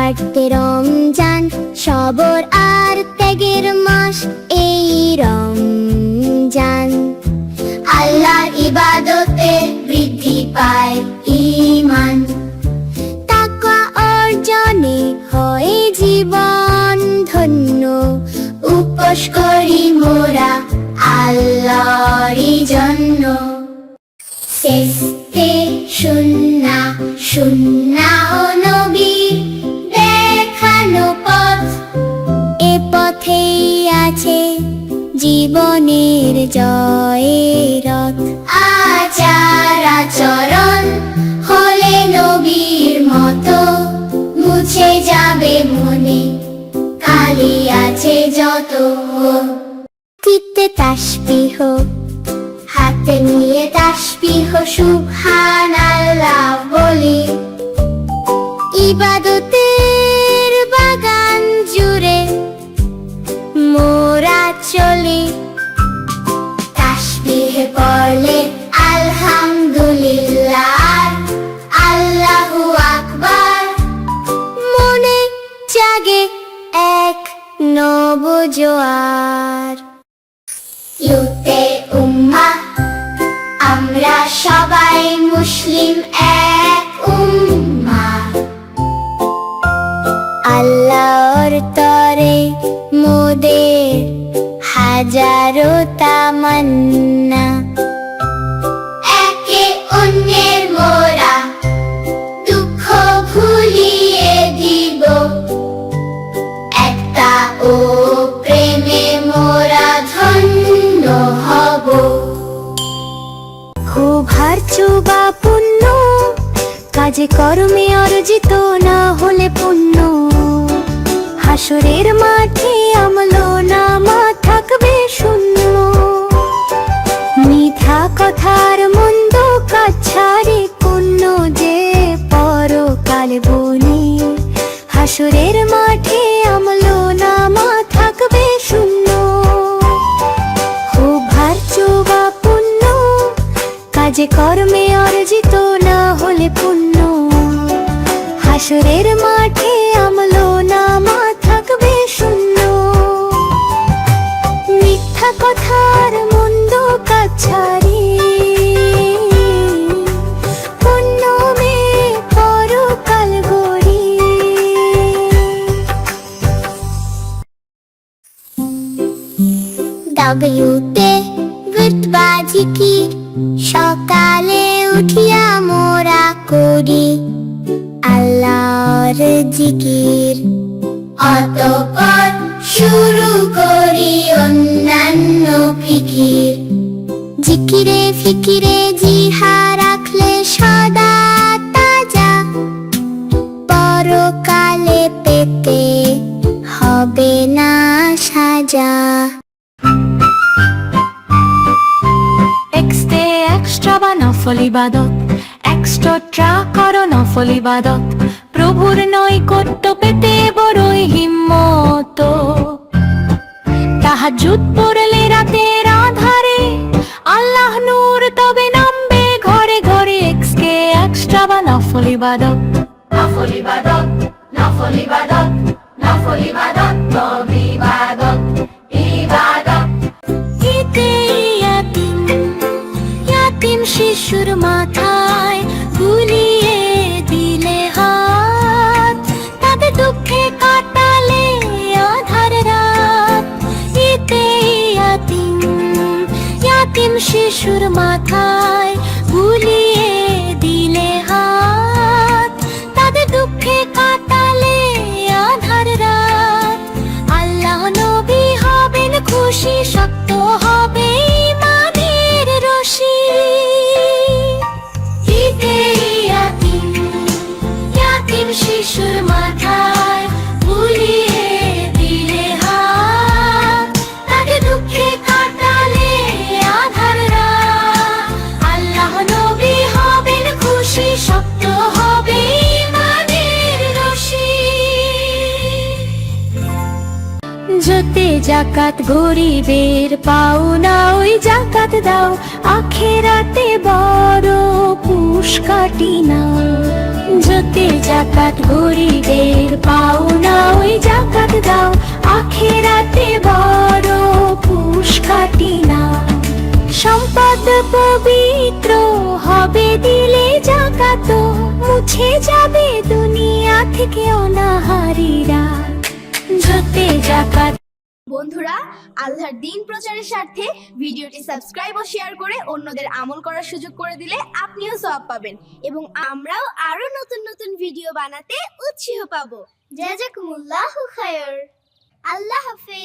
কাটতে রমজান, সবর আর ত্যাগের মাস এই রমজান। আল্লাহর ইবাদতে বৃদ্ধি পায় ঈমান, তাকওয়া অর্জনে হয় জীবন ধন্য। উপোস করি মোরা আল্লাহরই জন্য। সেজদে সুন্নাহ, সুন্নাহ ও নবীর দেখানো পথ, এ পথেই আছে জীবনের জয়ের রথ। আচার আচরণ হলে নবীর মতো, মুছে যাবে মনে কালি আছে যত। চিত্তে তাসবিহ, হাতে নিয়ে তাসবিহ সুবহানাল্লাহ বলি। ইবাদতের বাগান জুড়ে মোরা চলি, তাসবিহ পড়লে আলহামদুলিল্লাহ, আল্লাহু আকবার। মনে জাগে এক নবজোয়ার। ইউতে উম্মাহ, আমরা সবাই মুসলিম এক উম্মাহ। আল্লাহর তরে মোদের হাজারো তামান্না, একে অন্যের মোরা দুঃখ ভুলিয়ে দিব, একতা ও প্রেমে মোরা ধন্য হব। খুব হারচু বা পুণ্য, কাজে কর্মে অর্জিত না হলে পুণ্য। হাসরের মাঠে আমলো নামা থাকবে শূন্য। মিথ্যা কথার মন্দ কাজ ছাড়ে পুণ্য যে পরকাল বনে। হাসরের মাঠে আমলো নামা থাকবে শূন্য। খুব হারচু বা পুণ্য, কাজে কর্মে অর্জিত না হলে পুণ্য। হাসরের মাঠে আমলো নামা থাকবে শূন্য। মিথ্যা কথার মন্দ কাজ ছাড়ে পুণ্য মে পরকাল গড়ি। দাবিউতে বিরতবা জিকির, সকালে উঠিয়া মোরা করি আল্লাহর জিকির। অতঃপর শুরু করি অন্যান্য ফিকির। জিকিরে ফিকিরে জিহা রাখলে সদা তাজা, পরকালে পেতে হবে না সাজা। এক্সট্রা বা নফল ইবাদত, এক্সট্রা করো নফল ইবাদত। প্রভুর নৈকট্য পেতে বড়ই হিম্মত। তাহাজ্জুদ পড়লে রাতের আধারে, আল্লাহ নূর তবে নামবে ঘরে ঘরে। এক্সট্রা বা নফল ইবাদত, নফল ইবাদত, নফল ইবাদত, নফল ইবাদত, তবে ইবাদত, ইবাদত। ঈদে ইয়াতিম, ইয়াতিম শিশুর মাথায় বুলিয়ে দিলে হাত, তাদের দুঃখে কাটালে আধার রাত। ঈদে ইয়াতিম, ইয়াতিম শিশুর মাথায় বুলিয়ে দিলে হাত, তাদের দুঃখে কাটালে আধার রাত। আল্লাহ নবী হবেন খুশি, শক্ত হবে ঈমানের রশি। ঈদে ইয়াতিম, ইয়াতিম শিশুর মাথায় বুলিয়ে দিলে হাত, তাকে দুঃখে কাটালে আধার রাত। আল্লাহ নবী হবেন খুশি, শক্ত হবে ঈমানের রশি। যতে জাকাত গরিবের পাওনা, ওই জাকাত দাও, আখেরাতে বড় পুষ্কাটি নাও। যতে জাকাত গরিবের পাওনা ওই জাকাত দাও আখেরাতে বড় পুষ্কাটি নাও সম্পদ পবিত্র হবে দিলে জাকাত মুছে যাবে দুনিয়া থেকে অনাহারীরা যতে জাকাত বন্ধুরা, আল্লাহর দিন প্রচারের স্বার্থে ভিডিওটি সাবস্ক্রাইব ও শেয়ার করে অন্যদের আমল করার সুযোগ করে দিলে আপনিও সওয়াব পাবেন এবং আমরাও আরো নতুন নতুন ভিডিও বানাতে উৎসাহ পাবো। জাযাকুমুল্লাহু খায়র। আল্লাহ হাফেজ।